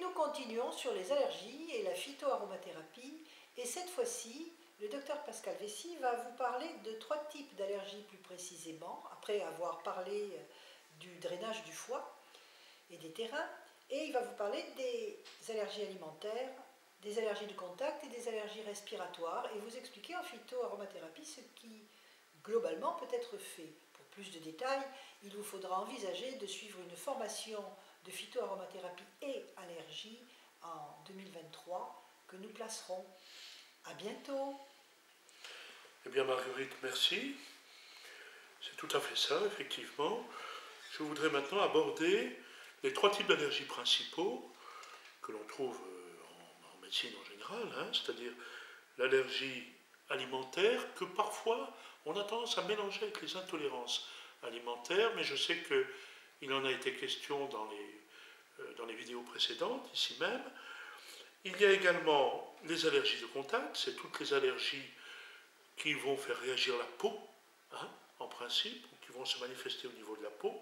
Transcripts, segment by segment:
nous continuons sur les allergies et la phytoaromathérapie. Et cette fois-ci, le docteur Pascal Vessy va vous parler de 3 types d'allergies plus précisément, après avoir parlé du drainage du foie et des terrains. Et il va vous parler des allergies alimentaires, des allergies de contact et des allergies respiratoires, et vous expliquer en phytoaromathérapie ce qui, globalement, peut être fait. Pour plus de détails, il vous faudra envisager de suivre une formation de phytoaromathérapie et allergie en 2023 que nous placerons. À bientôt. Eh bien Marguerite, merci. C'est tout à fait ça, effectivement. Je voudrais maintenant aborder les 3 types d'allergies principaux que l'on trouve en médecine en général, hein, c'est-à-dire l'allergie alimentaire que parfois on a tendance à mélanger avec les intolérances alimentaires, mais je sais qu'il en a été question dans les vidéos précédentes, ici même. Il y a également les allergies de contact, c'est toutes les allergies qui vont faire réagir la peau, hein, en principe, ou qui vont se manifester au niveau de la peau.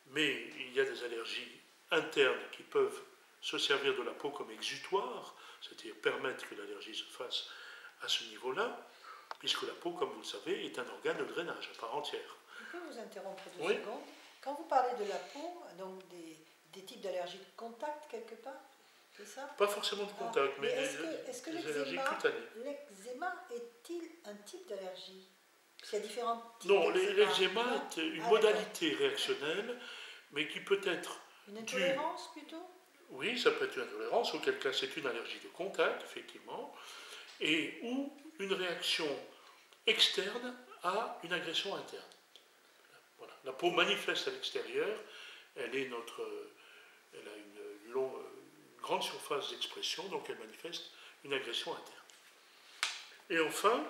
Mais il y a des allergies internes qui peuvent se servir de la peau comme exutoire, c'est-à-dire permettre que l'allergie se fasse à ce niveau-là, puisque la peau, comme vous le savez, est un organe de drainage à part entière. Je peux vous interrompre 2 secondes. Quand vous parlez de la peau, donc des types d'allergies de contact quelque part, c'est ça? Pas forcément de contact, mais est-ce que des allergies cutanées. L'eczéma est-il un type d'allergie? Il y a différents types. Non, l'eczéma est une modalité réactionnelle, mais qui peut être une intolérance plutôt? Oui, ça peut être une intolérance, auquel cas c'est une allergie de contact, effectivement, et ou une réaction externe à une agression interne. Voilà. La peau manifeste à l'extérieur, elle a une grande surface d'expression, donc elle manifeste une agression interne. Et enfin,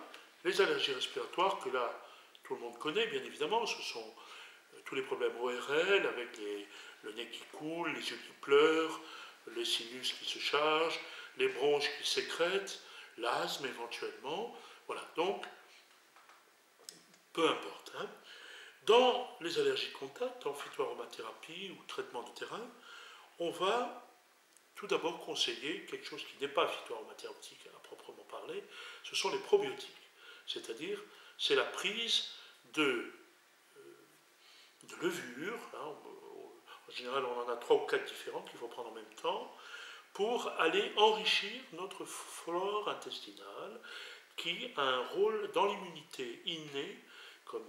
les allergies respiratoires, que là, tout le monde connaît, bien évidemment, ce sont tous les problèmes ORL, avec le nez qui coule, les yeux qui pleurent, les sinus qui se chargent, les bronches qui sécrètent, l'asthme éventuellement. Voilà, donc, peu importe. Hein. Dans les allergies de contact, en phytoaromathérapie ou traitement de terrain, on va tout d'abord conseiller quelque chose qui n'est pas phytoaromathérapeutique à proprement parler, ce sont les probiotiques. C'est-à-dire, c'est la prise de levures, hein, en général on en a 3 ou 4 différents qu'il faut prendre en même temps, pour aller enrichir notre flore intestinale qui a un rôle dans l'immunité innée, comme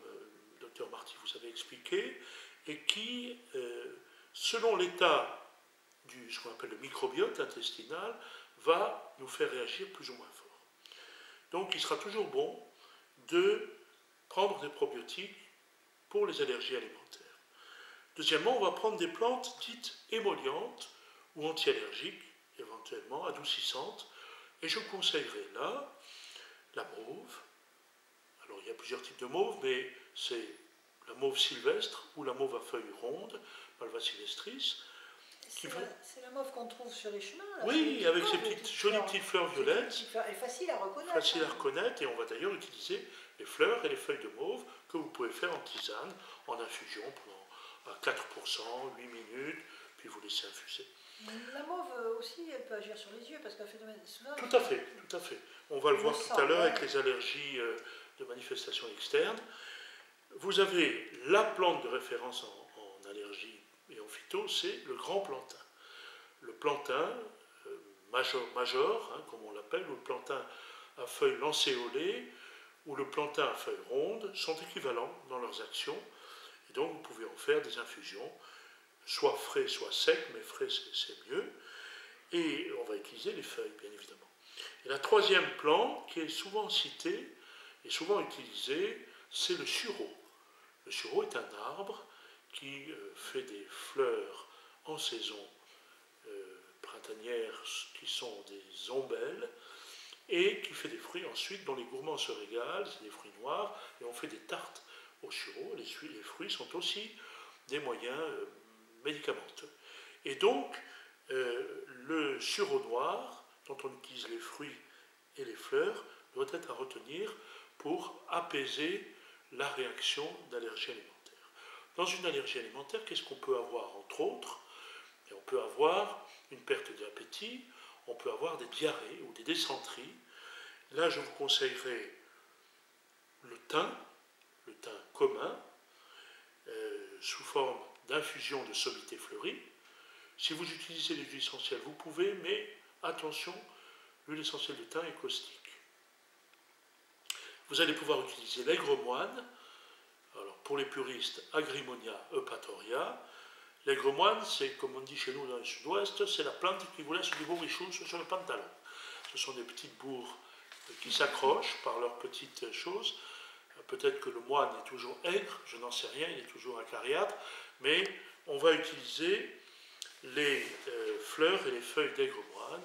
le docteur Marty vous avait expliqué, et qui, selon l'état du ce qu'on appelle le microbiote intestinal, va nous faire réagir plus ou moins fort. Donc il sera toujours bon de prendre des probiotiques pour les allergies alimentaires. Deuxièmement, on va prendre des plantes dites émollientes ou anti-allergiques, éventuellement adoucissantes, et je conseillerais là la mauve. Alors il y a plusieurs types de mauve, mais c'est la mauve sylvestre ou la mauve à feuilles rondes, Malva sylvestris. C'est la mauve qu'on trouve sur les chemins là, oui, avec ces jolies petites fleurs violettes. Elle est facile à reconnaître. Facile à reconnaître, et on va d'ailleurs utiliser les fleurs et les feuilles de mauve que vous pouvez faire en tisane, en infusion pendant 4%, 8 minutes, puis vous laissez infuser. La mauve aussi, elle peut agir sur les yeux, parce qu'un phénomène souvent... Tout à fait, tout à fait. On va le voir tout à l'heure avec les allergies de manifestation externe. Vous avez la plante de référence en allergie et en phyto, c'est le grand plantain. Le plantain major, hein, comme on l'appelle, ou le plantain à feuilles lancéolées, ou le plantain à feuilles rondes, sont équivalents dans leurs actions. Et donc vous pouvez en faire des infusions, soit frais, soit secs, mais frais c'est mieux. Et on va utiliser les feuilles, bien évidemment. Et la troisième plante, qui est souvent citée et souvent utilisée, c'est le sureau. Le sureau est un arbre qui fait des fleurs en saison printanière, qui sont des ombelles, et qui fait des fruits ensuite dont les gourmands se régalent, c'est des fruits noirs, et on fait des tartes au sureau. Les fruits sont aussi des moyens médicamenteux. Et donc, le sureau noir, dont on utilise les fruits et les fleurs, doit être à retenir pour apaiser la réaction d'allergie alimentaire. Dans une allergie alimentaire, qu'est-ce qu'on peut avoir entre autres? Et on peut avoir avoir une perte d'appétit, on peut avoir des diarrhées ou des dysenteries. Là, je vous conseillerais le thym commun, sous forme d'infusion de sommité fleurie. Si vous utilisez les huiles essentielles, vous pouvez, mais attention, l'huile essentielle de thym est caustique. Vous allez pouvoir utiliser l'aigre moine. Alors, pour les puristes, Agrimonia eupatoria. L'aigre moine, c'est, comme on dit chez nous dans le sud-ouest, c'est la plante qui vous laisse du bourrichon sur le pantalon. Ce sont des petites bourres qui s'accrochent par leurs petites choses. Peut-être que le moine est toujours aigre, je n'en sais rien, il est toujours acariâtre, mais on va utiliser les fleurs et les feuilles d'aigre moine.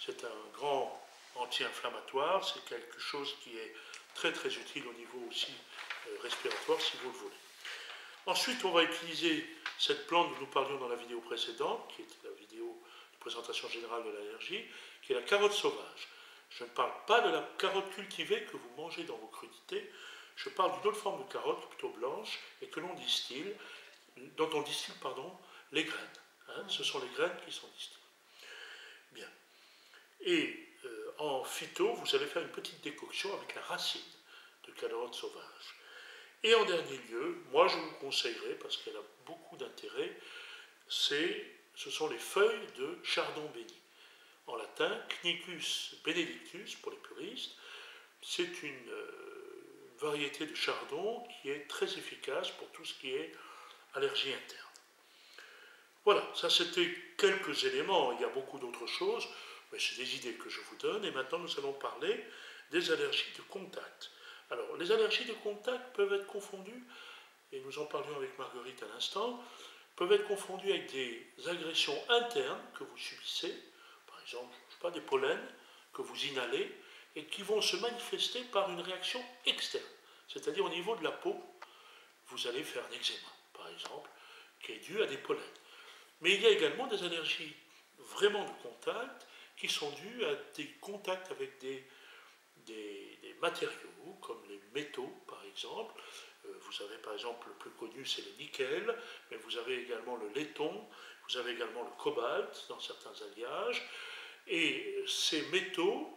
C'est un grand anti-inflammatoire, c'est quelque chose qui est très très utile au niveau aussi respiratoire si vous le voulez. Ensuite, on va utiliser cette plante dont nous parlions dans la vidéo précédente, qui est la vidéo de présentation générale de l'allergie, qui est la carotte sauvage. Je ne parle pas de la carotte cultivée que vous mangez dans vos crudités, je parle d'une autre forme de carotte, plutôt blanche, et que l'on distille, dont on distille, les graines. Ce sont les graines qui sont distillées. Bien. Et en phyto, vous allez faire une petite décoction avec la racine de carotte sauvage. Et en dernier lieu, moi je vous conseillerais, parce qu'elle a beaucoup d'intérêt, ce sont les feuilles de chardon béni. En latin, Knicus benedictus pour les puristes. C'est une variété de chardon qui est très efficace pour tout ce qui est allergie interne. Voilà, ça c'était quelques éléments, il y a beaucoup d'autres choses, mais c'est des idées que je vous donne, et maintenant nous allons parler des allergies de contact. Alors, les allergies de contact peuvent être confondues, et nous en parlions avec Marguerite à l'instant, peuvent être confondues avec des agressions internes que vous subissez, par exemple, je sais pas, des pollens que vous inhalez, et qui vont se manifester par une réaction externe. C'est-à-dire au niveau de la peau, vous allez faire un eczéma, par exemple, qui est dû à des pollens. Mais il y a également des allergies vraiment de contact qui sont dues à des contacts avec des matériaux, comme les métaux, par exemple. Vous avez par exemple, le plus connu, c'est le nickel, mais vous avez également le laiton, vous avez également le cobalt dans certains alliages. Et ces métaux,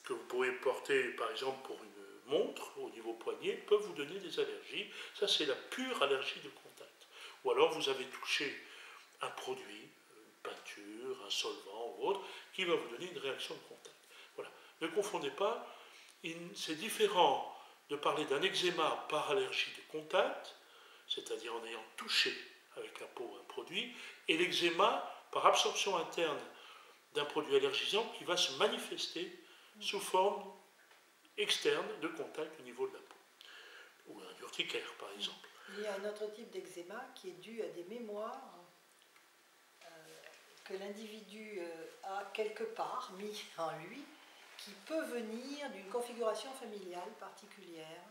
que vous pourrez porter par exemple pour une montre au niveau poignet, peuvent vous donner des allergies. Ça, c'est la pure allergie de contact. Ou alors vous avez touché un produit, une peinture, un solvant ou autre, qui va vous donner une réaction de contact. Voilà. Ne confondez pas, c'est différent de parler d'un eczéma par allergie de contact, c'est-à-dire en ayant touché avec la peau un produit, et l'eczéma par absorption interne d'un produit allergisant qui va se manifester sous forme externe de contact au niveau de la peau, ou un urticaire par exemple. Il y a un autre type d'eczéma qui est dû à des mémoires que l'individu a quelque part mis en lui, qui peut venir d'une configuration familiale particulière.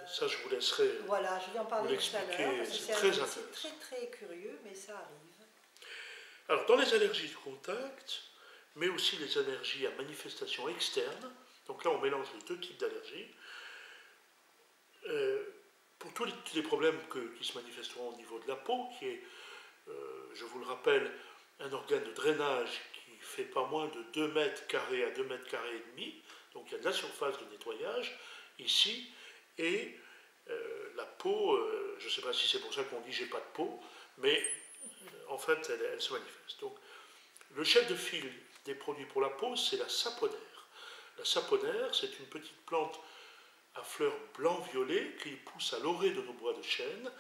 Ça, je vous laisserai. Voilà, je vais en parler tout à l'heure. C'est très intéressant. C'est très très curieux, mais ça arrive. Alors, dans les allergies de contact, mais aussi les allergies à manifestation externe, donc là on mélange les deux types d'allergies, pour tous les problèmes qui se manifesteront au niveau de la peau, qui est, je vous le rappelle, un organe de drainage qui fait pas moins de 2 mètres carrés à 2 mètres carrés et demi, donc il y a de la surface de nettoyage ici, et la peau, je ne sais pas si c'est pour ça qu'on dit j'ai pas de peau, mais en fait elle se manifeste. Donc le chef de file des produits pour la peau, c'est la saponaire. La saponaire, c'est une petite plante à fleurs blanc-violet qui pousse à l'orée de nos bois de chêne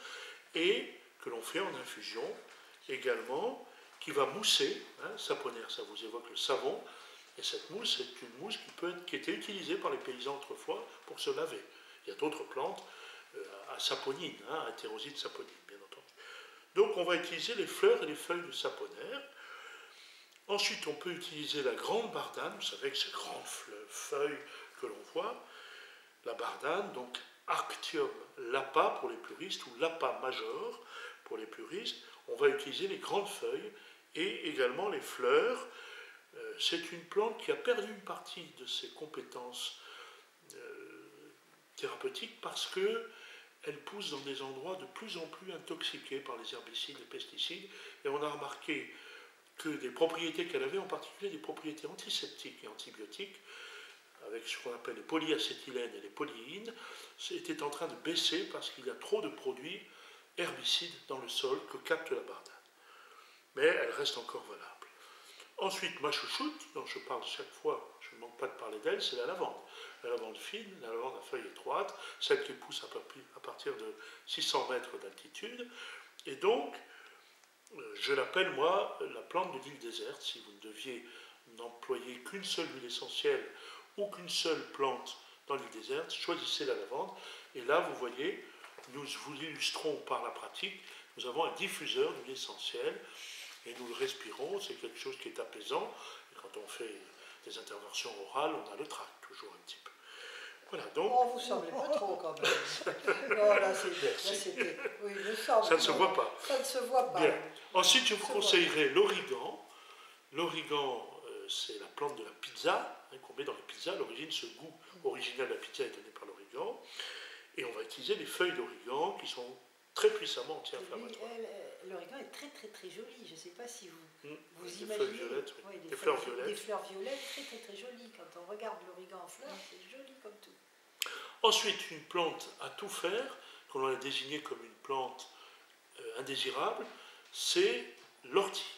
et que l'on fait en infusion également, qui va mousser. Saponaire, ça vous évoque le savon, et cette mousse, c'est une mousse qui était utilisée par les paysans autrefois pour se laver. Il y a d'autres plantes à saponine, hétéroside saponine, bien entendu. Donc on va utiliser les fleurs et les feuilles de saponaire. Ensuite, on peut utiliser la grande bardane, vous savez que ces grandes feuilles que l'on voit, la bardane, donc Arctium lapa pour les puristes, ou lapa major pour les puristes. On va utiliser les grandes feuilles et également les fleurs. C'est une plante qui a perdu une partie de ses compétences thérapeutiques parce qu'elle pousse dans des endroits de plus en plus intoxiqués par les herbicides, les pesticides, et on a remarqué que des propriétés qu'elle avait, en particulier des propriétés antiseptiques et antibiotiques, avec ce qu'on appelle les polyacétylènes et les polyines, était en train de baisser parce qu'il y a trop de produits herbicides dans le sol que capte la bardane. Mais elle reste encore valable. Ensuite, ma chouchoute, dont je parle chaque fois, je ne manque pas de parler d'elle, c'est la lavande. La lavande fine, la lavande à feuilles étroites, celle qui pousse à partir de 600 mètres d'altitude. Et donc, je l'appelle, moi, la plante de l'île déserte. Si vous ne deviez n'employer qu'une seule huile essentielle ou qu'une seule plante dans l'île déserte, choisissez la lavande. Et là, vous voyez, nous vous illustrons par la pratique, nous avons un diffuseur d'huile essentielle et nous le respirons, c'est quelque chose qui est apaisant. Et quand on fait des interventions orales, on a le trac toujours un petit peu. Voilà, donc... Oh, vous ne semblez pas trop quand même. Non, là, c'était... Oui, il me semble. Ça ne se voit pas. Ça ne se voit pas. Bien. Ensuite, je vous conseillerais l'origan. L'origan, c'est la plante de la pizza, qu'on met dans les pizzas. À l'origine, ce goût original de la pizza est donné par l'origan. Et on va utiliser les feuilles d'origan qui sont très puissamment anti-inflammatoires. L'origan est très très très joli. Je ne sais pas si vous des imaginez. Feuilles violettes, oui. Oui, des fleurs violettes. Des fleurs violettes très très très jolies. Quand on regarde l'origan en fleurs, c'est joli comme tout. Ensuite, une plante à tout faire, qu'on a désignée comme une plante indésirable, c'est l'ortie.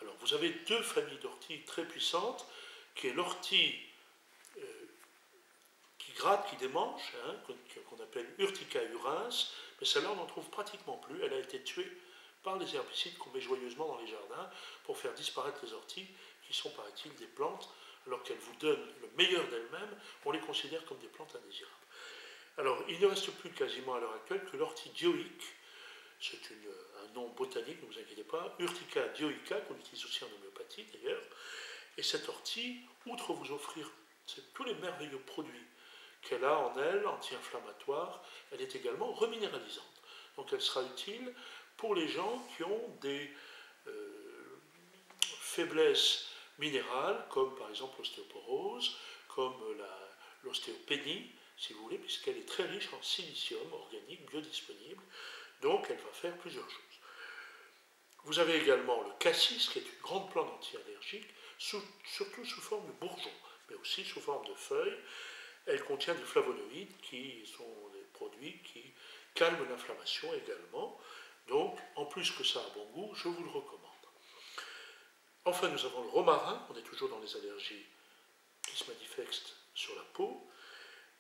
Alors, vous avez deux familles d'orties très puissantes, qui est l'ortie qui gratte, qui démange, hein, qu'on appelle Urtica urens, mais celle-là, on n'en trouve pratiquement plus. Elle a été tuée par les herbicides qu'on met joyeusement dans les jardins pour faire disparaître les orties, qui sont, paraît-il, des plantes, alors qu'elles vous donnent le meilleur d'elles-mêmes, on les considère comme des plantes indésirables. Alors, il ne reste plus quasiment à l'heure actuelle que l'ortie dioïque. C'est un nom botanique, ne vous inquiétez pas, Urtica dioica, qu'on utilise aussi en homéopathie d'ailleurs. Et cette ortie, outre vous offrir tous les merveilleux produits qu'elle a en elle, anti-inflammatoires, elle est également reminéralisante. Donc elle sera utile pour les gens qui ont des faiblesses minérales, comme par exemple l'ostéoporose, comme l'ostéopénie, si vous voulez, puisqu'elle est très riche en silicium organique biodisponible. Donc elle va faire plusieurs choses. Vous avez également le cassis, qui est une grande plante anti-allergique, surtout sous forme de bourgeons, mais aussi sous forme de feuilles. Elle contient des flavonoïdes qui sont des produits qui calment l'inflammation également. Donc, en plus que ça a bon goût, je vous le recommande. Enfin, nous avons le romarin. On est toujours dans les allergies qui se manifestent sur la peau.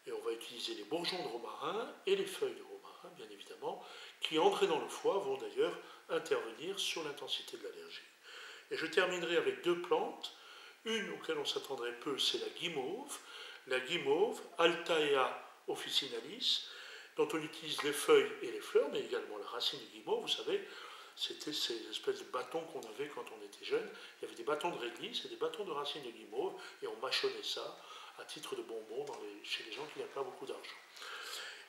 Et on va utiliser les bourgeons de romarin et les feuilles de romarin, bien évidemment, qui, en drainant le foie, vont d'ailleurs intervenir sur l'intensité de l'allergie. Et je terminerai avec deux plantes. Une auquel on s'attendrait peu, c'est la guimauve. La guimauve, Altaea officinalis, dont on utilise les feuilles et les fleurs, mais également la racine de guimauve. Vous savez, c'était ces espèces de bâtons qu'on avait quand on était jeune. Il y avait des bâtons de réglisse et des bâtons de racine de guimauve, et on mâchonnait ça à titre de bonbon chez les gens qui n'avaient pas beaucoup d'argent.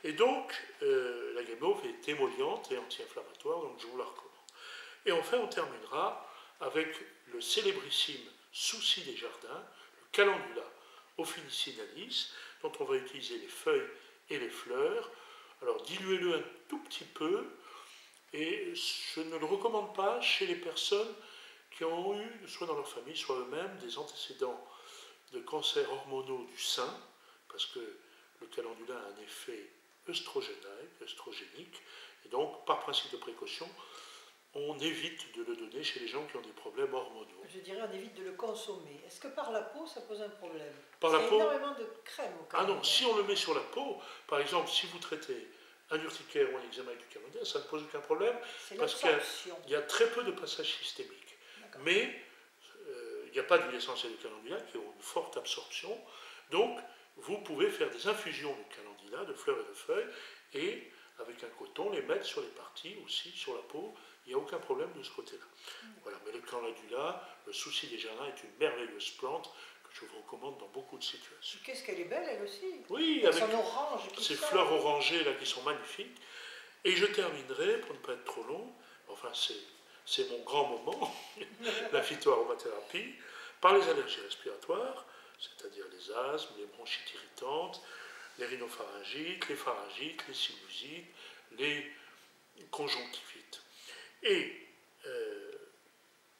Et donc, la guimauve est émolliente et anti-inflammatoire, donc je vous la recommande. Et enfin, on terminera avec le célébrissime souci des jardins, le calendula officinalis, dont on va utiliser les feuilles et les fleurs. Alors, diluez-le un tout petit peu, et je ne le recommande pas chez les personnes qui ont eu, soit dans leur famille, soit eux-mêmes, des antécédents de cancers hormonaux du sein, parce que le calendula a un effet œstrogénique, et donc, par principe de précaution, on évite de le donner chez les gens qui ont des problèmes hormonaux. Je dirais on évite de le consommer. Est-ce que par la peau, ça pose un problème? Par la peau, il y a énormément de crème au calendula. Ah non, si on le met sur la peau, par exemple, si vous traitez un urticaire ou un eczéma avec du calendula, ça ne pose aucun problème, parce qu'il y a très peu de passages systémiques. Mais il n'y a pas d'huile essentielle de calendula qui ont une forte absorption, donc vous pouvez faire des infusions de calendula, de fleurs et de feuilles, et avec un coton, les mettre sur les parties aussi, sur la peau. Il n'y a aucun problème de ce côté-là. Voilà, mais le calendula, le souci des jardins, est une merveilleuse plante que je vous recommande dans beaucoup de situations. Qu'est-ce qu'elle est belle, elle aussi. Oui, avec son orange ces fleurs orangées là qui sont magnifiques. Et je terminerai, pour ne pas être trop long, enfin c'est mon grand moment, la phytoaromathérapie, par les allergies respiratoires, c'est-à-dire les asthmes, les bronchites irritantes, les rhinopharyngites, les pharyngites, les sinusites, les conjonctivites. Et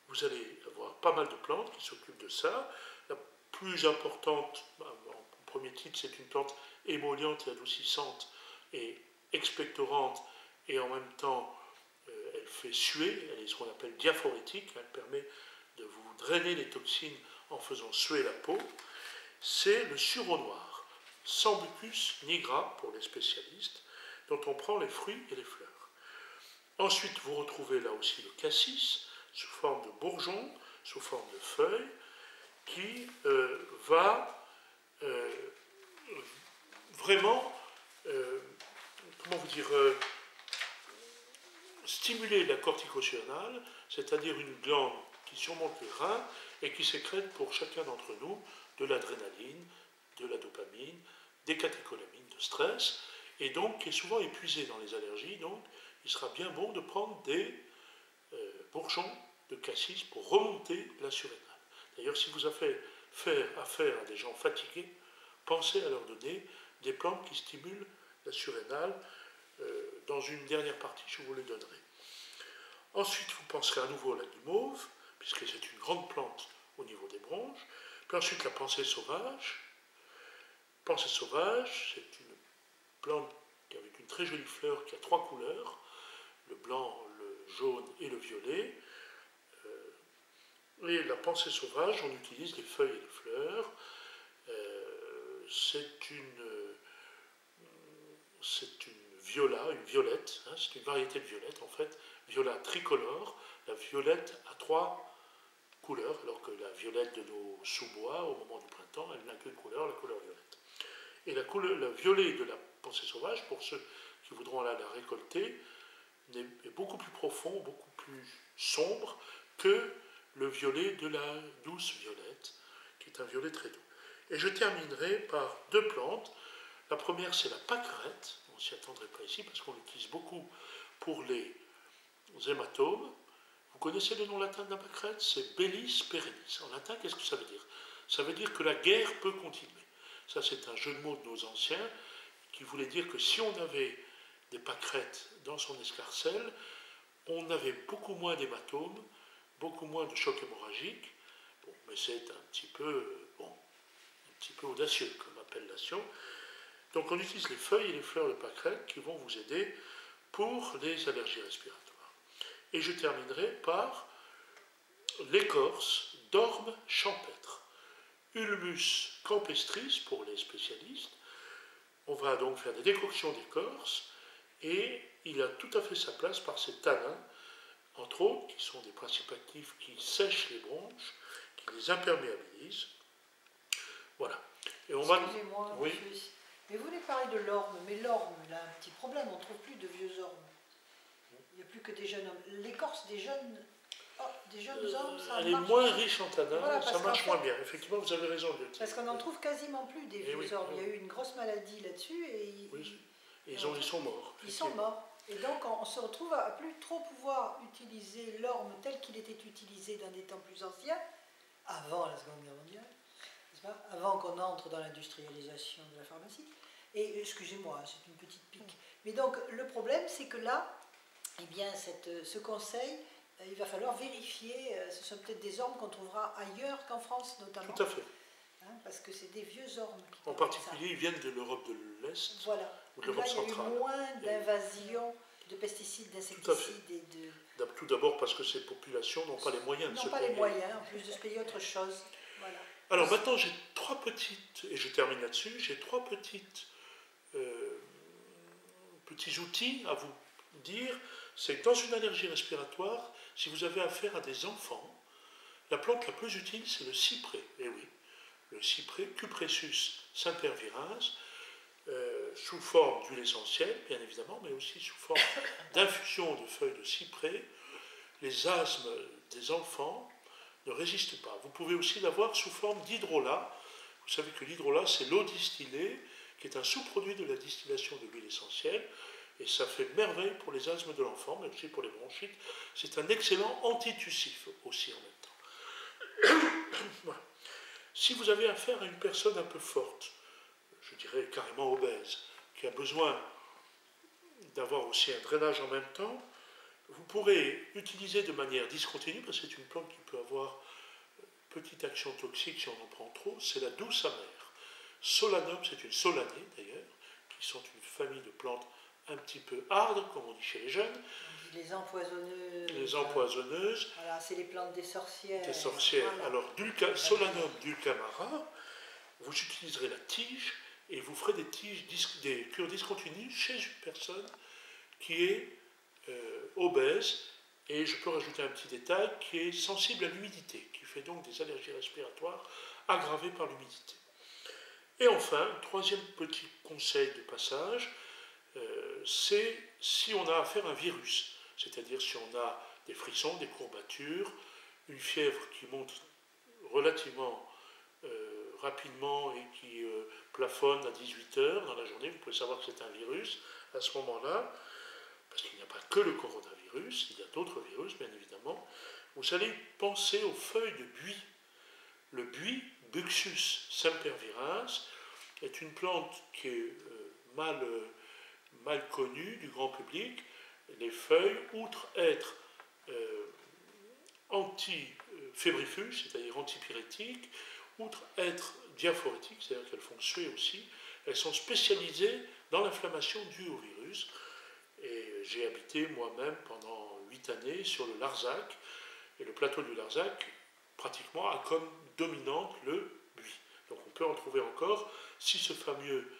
vous allez avoir pas mal de plantes qui s'occupent de ça. La plus importante, en premier titre, c'est une plante émolliente et adoucissante et expectorante, et en même temps, elle fait suer, elle est ce qu'on appelle diaphorétique, elle permet de vous drainer les toxines en faisant suer la peau. C'est le sureau noir, Sambucus nigra pour les spécialistes, dont on prend les fruits et les fleurs. Ensuite, vous retrouvez là aussi le cassis, sous forme de bourgeon, sous forme de feuilles, qui va vraiment, comment vous dire, stimuler la corticocéanale, c'est-à-dire une glande qui surmonte les reins et qui sécrète pour chacun d'entre nous de l'adrénaline, de la dopamine, des catécholamines de stress, et donc qui est souvent épuisée dans les allergies. Donc, il sera bien bon de prendre des bourgeons de cassis pour remonter la surrénale. D'ailleurs, si vous avez affaire à des gens fatigués, pensez à leur donner des plantes qui stimulent la surrénale. Dans une dernière partie, je vous les donnerai. Ensuite, vous penserez à nouveau à la guimauve, puisque c'est une grande plante au niveau des bronches. Puis ensuite, la pensée sauvage. Pensée sauvage, c'est une plante avec une très jolie fleur qui a 3 couleurs, le blanc, le jaune et le violet. Et la pensée sauvage, on utilise les feuilles et les fleurs. C'est une viola, une violette, hein, c'est une variété de violette en fait, viola tricolore. La violette a 3 couleurs, alors que la violette de nos sous-bois, au moment du printemps, elle n'a qu'une couleur, la couleur violette. Et le violet de la pensée sauvage, pour ceux qui voudront aller la récolter, est beaucoup plus profond, beaucoup plus sombre que le violet de la douce violette, qui est un violet très doux. Et je terminerai par 2 plantes. La première, c'est la pâquerette. On ne s'y attendrait pas ici parce qu'on l'utilise beaucoup pour les hématomes. Vous connaissez le nom latin de la pâquerette? C'est Bellis perennis. En latin, qu'est-ce que ça veut dire? Ça veut dire que la guerre peut continuer. Ça, c'est un jeu de mots de nos anciens qui voulait dire que si on avait des pâquerettes dans son escarcelle, on avait beaucoup moins d'hématomes, beaucoup moins de chocs hémorragiques. Bon, mais c'est un petit peu audacieux comme appellation. Donc on utilise les feuilles et les fleurs de pâquerette qui vont vous aider pour les allergies respiratoires. Et je terminerai par l'écorce d'orme champêtre, Ulmus campestris pour les spécialistes. On va donc faire des décoctions d'écorce et il a tout à fait sa place par ces tanins, entre autres, qui sont des principes actifs qui sèchent les bronches, qui les imperméabilisent. Voilà. Et on Excusez-moi, oui. Monsieur, mais vous voulez parler de l'orme, mais l'orme, il a un petit problème, on ne trouve plus de vieux ormes. Il n'y a plus que des jeunes hommes. L'écorce des jeunes ormes, ça elle marche. Elle est moins riche en tanin, voilà, ça marche moins bien. Effectivement, vous avez raison de le dire. Parce qu'on n'en trouve quasiment plus des vieux ormes. Il y a eu une grosse maladie là-dessus et ils sont morts. Ils sont morts. Et donc on se retrouve à plus trop pouvoir utiliser l'orme tel qu'il était utilisé dans des temps plus anciens, avant la Seconde Guerre mondiale, n'est-ce pas, avant qu'on entre dans l'industrialisation de la pharmacie. Et excusez-moi, c'est une petite pique. Mais donc le problème, c'est que là, eh bien, ce conseil, il va falloir vérifier, ce sont peut-être des ormes qu'on trouvera ailleurs qu'en France notamment. Tout à fait. Hein, parce que c'est des vieux ormes. En particulier, ils viennent de l'Europe de l'Est, voilà. Ou de l'Europe centrale. Il y a eu moins d'invasion de pesticides, d'insecticides et de... Tout d'abord parce que ces populations n'ont pas les moyens de se payer. N'ont pas les moyens, en plus de se payer autre chose. Voilà. Alors maintenant, j'ai 3 petites, et je termine là-dessus, j'ai 3 petits outils à vous dire. C'est que dans une allergie respiratoire, si vous avez affaire à des enfants, la plante la plus utile, c'est le cyprès. Eh oui, le cyprès, Cupressus sempervirens, sous forme d'huile essentielle, bien évidemment, mais aussi sous forme d'infusion de feuilles de cyprès. Les asthmes des enfants ne résistent pas. Vous pouvez aussi l'avoir sous forme d'hydrolat. Vous savez que l'hydrolat, c'est l'eau distillée, qui est un sous-produit de la distillation de l'huile essentielle, et ça fait merveille pour les asthmes de l'enfant, mais aussi pour les bronchites. C'est un excellent antitussif aussi en même temps. Voilà. Si vous avez affaire à une personne un peu forte, je dirais carrément obèse, qui a besoin d'avoir aussi un drainage en même temps, vous pourrez utiliser de manière discontinue, parce que c'est une plante qui peut avoir petite action toxique si on en prend trop, c'est la douce amère. Solanum, c'est une solanée d'ailleurs, qui sont une famille de plantes un petit peu hardes, comme on dit chez les jeunes. Les empoisonneuses. Les empoisonneuses. Voilà, c'est les plantes des sorcières. Des sorcières. Voilà. Alors, Solanum dulcamara, vous utiliserez la tige et vous ferez des cures discontinues chez une personne qui est obèse, et je peux rajouter un petit détail, qui est sensible à l'humidité, qui fait donc des allergies respiratoires aggravées par l'humidité. Et enfin, troisième petit conseil de passage, c'est si on a affaire à un virus, c'est-à-dire si on a des frissons, des courbatures, une fièvre qui monte relativement rapidement et qui plafonne à 18 heures dans la journée, vous pouvez savoir que c'est un virus à ce moment-là, parce qu'il n'y a pas que le coronavirus, il y a d'autres virus bien évidemment. Vous allez penser aux feuilles de buis. Le buis, Buxus sempervirens, est une plante qui est mal connue du grand public. Les feuilles, outre être anti-fébrifuges, c'est-à-dire antipyrétiques, outre être diaphorétiques, c'est-à-dire qu'elles font suer aussi, elles sont spécialisées dans l'inflammation due au virus. Et j'ai habité moi-même pendant 8 années sur le Larzac, et le plateau du Larzac, pratiquement, a comme dominante le buis. Donc on peut en trouver encore, si ce fameux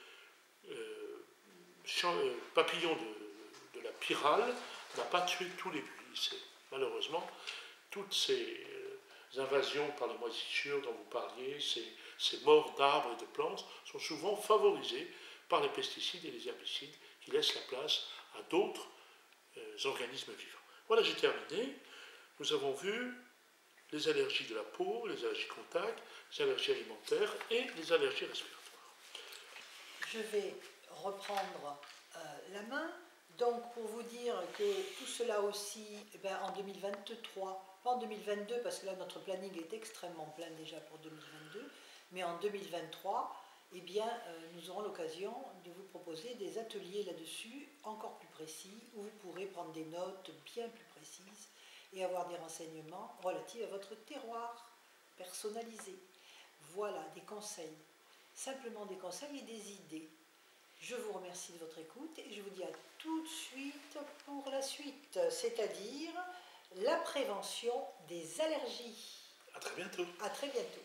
papillon de la pyrale n'a pas tué tous les buis. Malheureusement, toutes ces invasions par les moisissures dont vous parliez, ces morts d'arbres et de plantes, sont souvent favorisées par les pesticides et les herbicides qui laissent la place à d'autres organismes vivants. Voilà, j'ai terminé. Nous avons vu les allergies de la peau, les allergies contact, les allergies alimentaires et les allergies respiratoires. Je vais reprendre la main. Donc, pour vous dire que tout cela aussi, en 2023, pas en 2022, parce que là, notre planning est extrêmement plein déjà pour 2022, mais en 2023, nous aurons l'occasion de vous proposer des ateliers là-dessus, encore plus précis, où vous pourrez prendre des notes bien plus précises et avoir des renseignements relatifs à votre terroir personnalisé. Voilà, des conseils. Simplement des conseils et des idées. Je vous remercie de votre écoute et je vous dis à tout de suite pour la suite, c'est-à-dire la prévention des allergies. À très bientôt. À très bientôt.